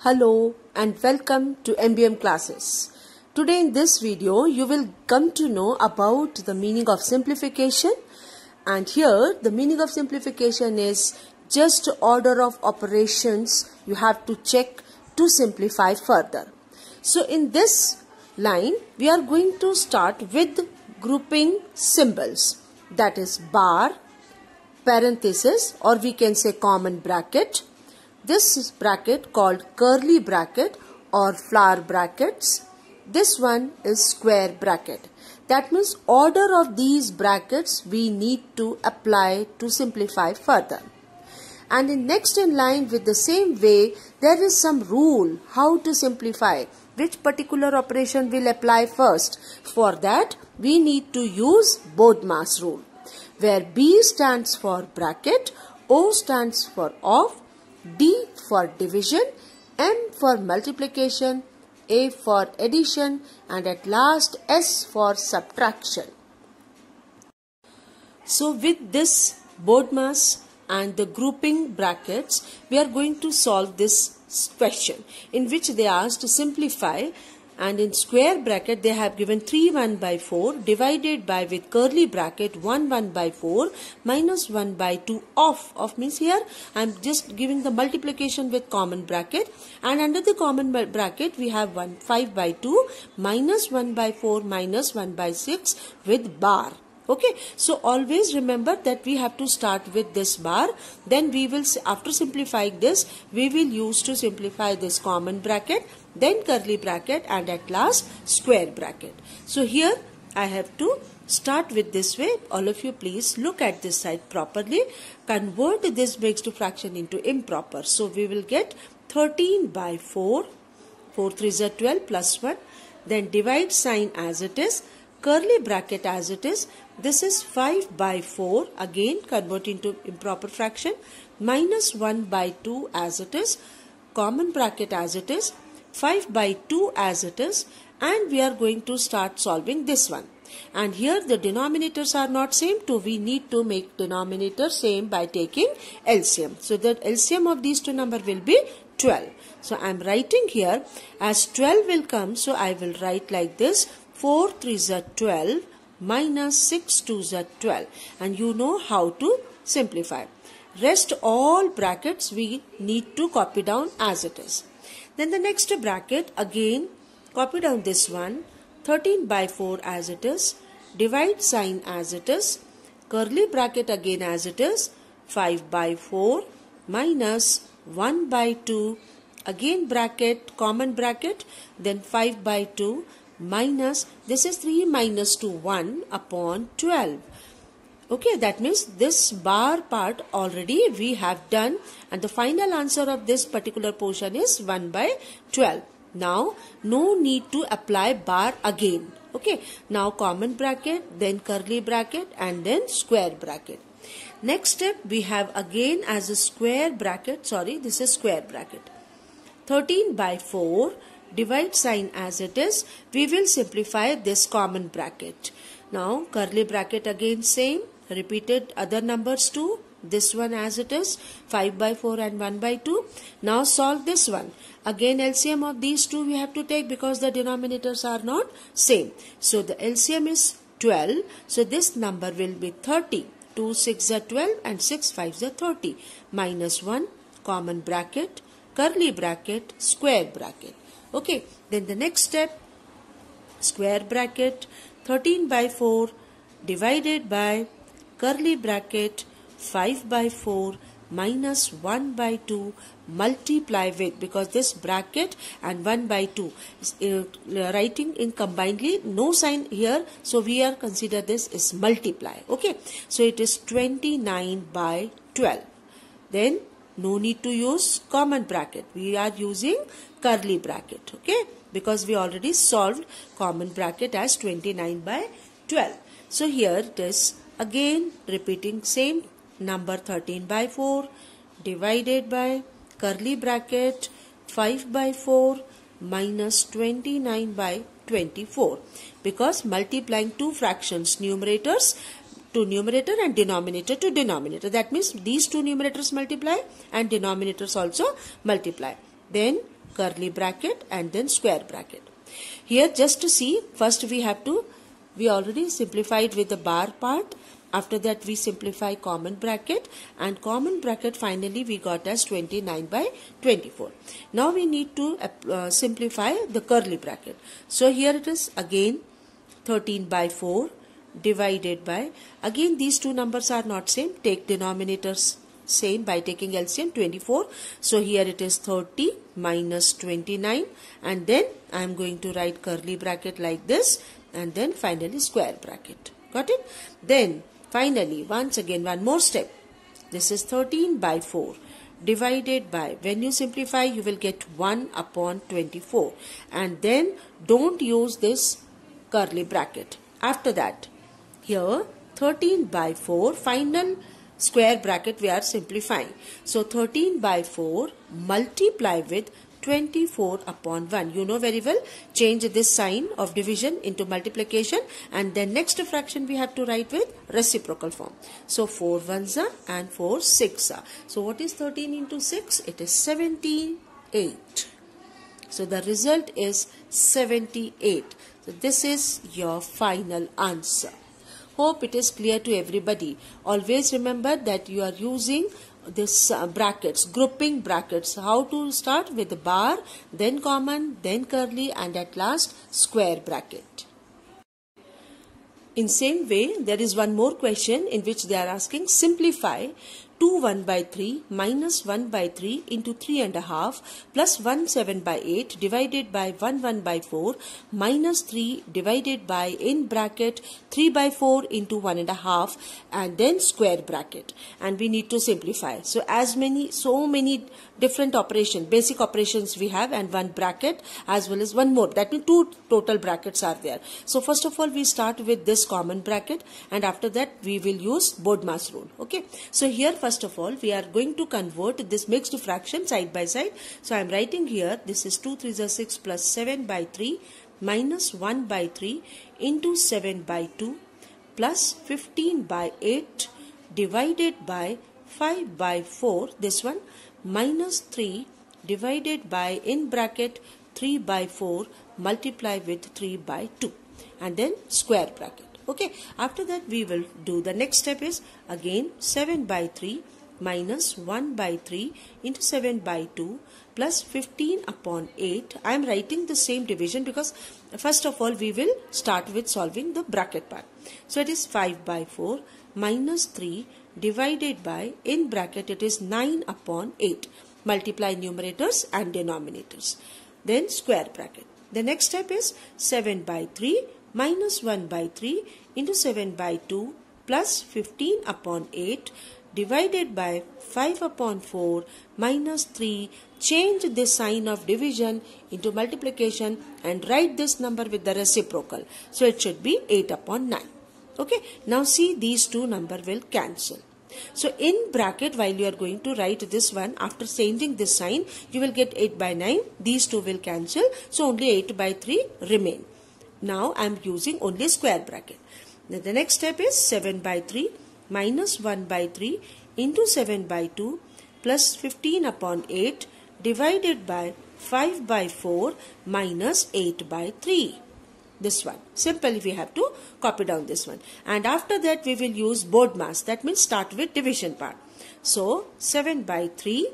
Hello and welcome to MBM classes. Today in this video you will come to know about the meaning of simplification, and here the meaning of simplification is just order of operations you have to check to simplify further. So in this line we are going to start with grouping symbols, that is bar, parenthesis, or we can say common bracket. This is bracket called curly bracket or flower brackets. This one is square bracket. That means order of these brackets we need to apply to simplify further. And in next in line with the same way, there is some rule how to simplify. Which particular operation will apply first? For that we need to use Bodmas rule, where B stands for bracket, O stands for off, D for division, M for multiplication, A for addition, and at last S for subtraction. So with this Bodmas and the grouping brackets, we are going to solve this question in which they asked to simplify, and in square bracket they have given 3 1 by 4 divided by with curly bracket 1 1 by 4 minus 1 by 2 off means here I am just giving the multiplication with common bracket, and under the common bracket we have 5 by 2 minus 1 by 4 minus 1 by 6 with bar. Okay, so always remember that we have to start with this bar, then we will, after simplifying this, we will use to simplify this common bracket, then curly bracket, and at last square bracket. So here I have to start with this way. All of you please look at this side properly. Convert this mixed fraction into improper. So we will get 13 by 4, 4 3s are 12 plus 1, then divide sign as it is, curly bracket as it is. This is 5 by 4, again convert into improper fraction, minus 1 by 2 as it is, common bracket as it is, 5 by 2 as it is, and we are going to start solving this one. And here the denominators are not same, so we need to make denominator same by taking LCM. So the LCM of these two numbers will be 12. So I am writing here as 12 will come, so I will write like this: 4 3s are 12 minus 6 2s are 12, and you know how to simplify. Rest all brackets we need to copy down as it is. Then the next bracket, again copy down this one, 13 by 4 as it is, divide sign as it is, curly bracket again as it is, 5 by 4 minus 1 by 2, again bracket, common bracket, then 5 by 2 minus, this is 3 minus 2, 1 upon 12. Okay, that means this bar part already we have done, and the final answer of this particular portion is 1 by 12. Now no need to apply bar again. Okay, now common bracket, then curly bracket, and then square bracket. Next step we have again as a square bracket, this is square bracket, 13 by 4, divide sign as it is, we will simplify this common bracket. Now curly bracket again same, repeated other numbers too, this one as it is, 5 by 4 and 1 by 2. Now solve this one. Again LCM of these two we have to take because the denominators are not same. So the LCM is 12. So this number will be 30. 2 6 are 12 and 6 5 are 30. Minus 1, common bracket, curly bracket, square bracket. Okay, then the next step, square bracket, 13 by 4 divided by curly bracket 5 by 4 minus 1 by 2 multiply with, because this bracket and 1 by 2 writing in combinedly, no sign here, so we are consider this is multiply. Okay, so it is 29 by 12. Then no need to use common bracket, we are using curly bracket. Okay, because we already solved common bracket as 29 by 12. So here it is again repeating same number, 13 by 4 divided by curly bracket 5 by 4 minus 29 by 24, because multiplying two fractions, numerators to numerator and denominator to denominator. That means these two numerators multiply and denominators also multiply. then curly bracket, and then square bracket. Here just to see, first we already simplified with the bar part. After that we simplify common bracket, and common bracket finally we got as 29 by 24. Now we need to simplify the curly bracket. So here it is again 13 by 4 divided by, again these two numbers are not same, take denominators same by taking LCM 24. So here it is 30 minus 29, and then I am going to write curly bracket like this, and then finally square bracket. Got it? Then finally once again one more step. This is 13 by 4 divided by, when you simplify you will get 1 upon 24, and then don't use this curly bracket. After that here 13 by 4 final square bracket we are simplifying. So 13 by 4 multiply with 24 upon 1. You know very well, change this sign of division into multiplication, and then next fraction we have to write with reciprocal form. So 4 ones are and 4 6 are. So what is 13 into 6? It is 78. So the result is 78. So this is your final answer. Hope it is clear to everybody. Always remember that you are using this brackets, grouping brackets. How to start with the bar, then common, then curly, and at last square bracket. In same way, there is one more question in which they are asking simplify 2 1 by 3 minus 1 by 3 into 3 and a half plus 1 7 by 8 divided by 1 1 by 4 minus 3 divided by in bracket 3 by 4 into 1 and a half, and then square bracket, and we need to simplify. So so many different basic operations we have, and one bracket as well as one more. That means 2 total brackets are there. So first of all we start with this common bracket, and after that we will use Bodmas rule. Okay. So here first of all we are going to convert this mixed fraction side by side. So I am writing here, this is 2 3 is 6 plus 7 by 3 minus 1 by 3 into 7 by 2 plus 15 by 8 divided by 5 by 4, this one, minus 3 divided by in bracket 3 by 4 multiply with 3 by 2, and then square bracket. Okay, after that we will do the next step is again 7 by 3 minus 1 by 3 into 7 by 2 plus 15 upon 8. I am writing the same division because first of all we will start with solving the bracket part. So it is 5 by 4 minus 3 divided by, in bracket it is 9 upon 8. Multiply numerators and denominators. Then square bracket. The next step is 7 by 3 minus 1 by 3 into 7 by 2 plus 15 upon 8 divided by 5 upon 4 minus 3. Change this sign of division into multiplication and write this number with the reciprocal. So it should be 8 upon 9. Okay. Now see, these two number will cancel. So in bracket, while you are going to write this one, after changing this sign, you will get 8 by 9. These two will cancel. So only 8 by 3 remain. Now I am using only square bracket. Then the next step is 7 by 3 minus 1 by 3 into 7 by 2 plus 15 upon 8 divided by 5 by 4 minus 8 by 3. This one. Simply we have to copy down this one. And after that we will use Bodmas. That means start with division part. So 7 by 3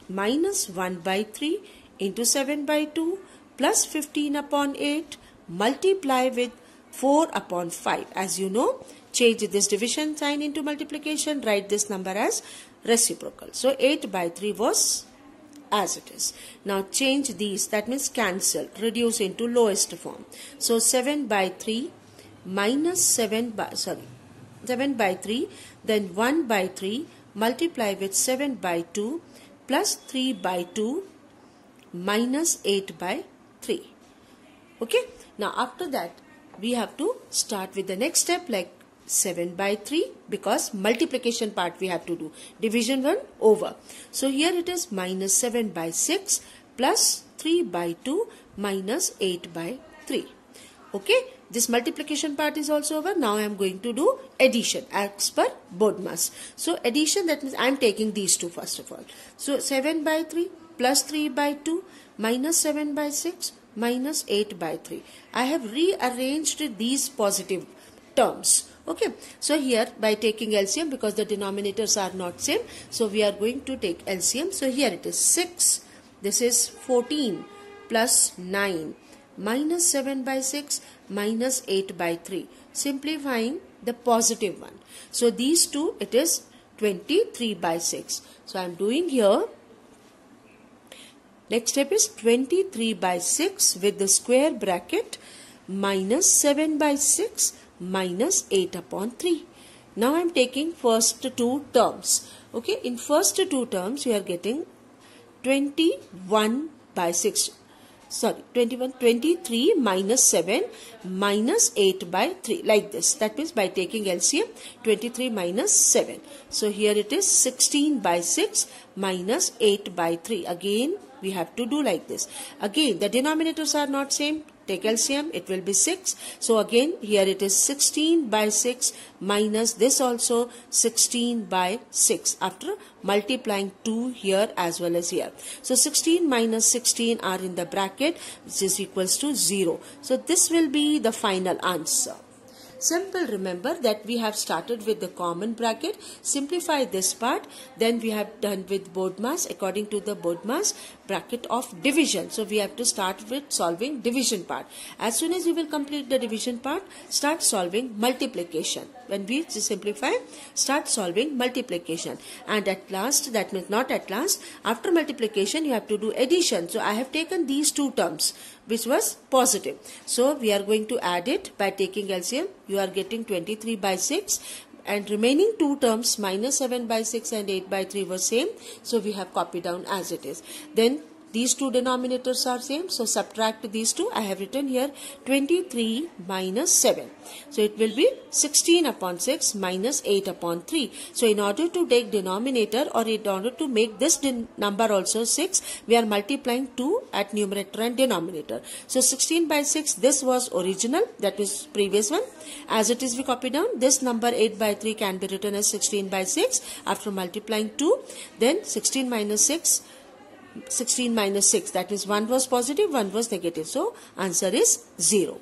minus 1 by 3 into 7 by 2 plus 15 upon 8 multiply with 4 upon 5. As you know, change this division sign into multiplication. Write this number as reciprocal. So 8 by 3 was as it is. Now change these, that means cancel, reduce into lowest form. So 7 by 3 minus 7 by 3, then 1 by 3 multiply with 7 by 2 plus 3 by 2 minus 8 by 3. Okay. Now after that we have to start with the next step, like 7 by 3, because multiplication part we have to do. Division 1 over. So here it is minus 7 by 6 plus 3 by 2 minus 8 by 3. Okay. This multiplication part is also over. Now I am going to do addition as per Bodmas. So addition, that means I am taking these two first of all. So 7 by 3 plus 3 by 2 minus 7 by 6 minus 8 by 3. I have rearranged these positive terms. Okay, so here by taking LCM, because the denominators are not same, so we are going to take LCM. So here it is 6, this is 14 plus 9 minus 7 by 6 minus 8 by 3, simplifying the positive one. So these two, it is 23 by 6. So I am doing here. Next step is 23 by 6 with the square bracket minus 7 by 6 minus 8 upon 3. Now I am taking first two terms. Okay, in first two terms you are getting 21 by 6. Sorry, 23 minus 7 minus 8 by 3, like this. That means by taking LCM, 23 minus 7. So here it is 16 by 6 minus 8 by 3. Again we have to do like this. Again the denominators are not same. Take LCM, it will be 6. So again here it is 16 by 6 minus this also 16 by 6 after multiplying 2 here as well as here. So 16 minus 16 are in the bracket, which is equals to 0. So this will be the final answer. Simple, remember that we have started with the common bracket, simplify this part, then we have done with BODMAS according to the BODMAS bracket of division. So we have to start with solving division part. As soon as you will complete the division part, start solving multiplication. When we simplify, start solving multiplication. And at last, that means not at last, after multiplication you have to do addition. So I have taken these two terms which was positive. So we are going to add it by taking LCM. You are getting 23 by 6 and remaining two terms minus 7 by 6 and 8 by 3 were same. So we have copied down as it is. Then these two denominators are same. So subtract these two. I have written here 23 minus 7. So it will be 16 upon 6 minus 8 upon 3. So in order to take denominator or in order to make this number also 6, we are multiplying 2 at numerator and denominator. So 16 by 6, this was original, that is previous one. As it is, we copy down. This number 8 by 3 can be written as 16 by 6 after multiplying 2. Then 16 minus 6. 16 minus 6, that is 1 was positive, 1 was negative. So answer is 0.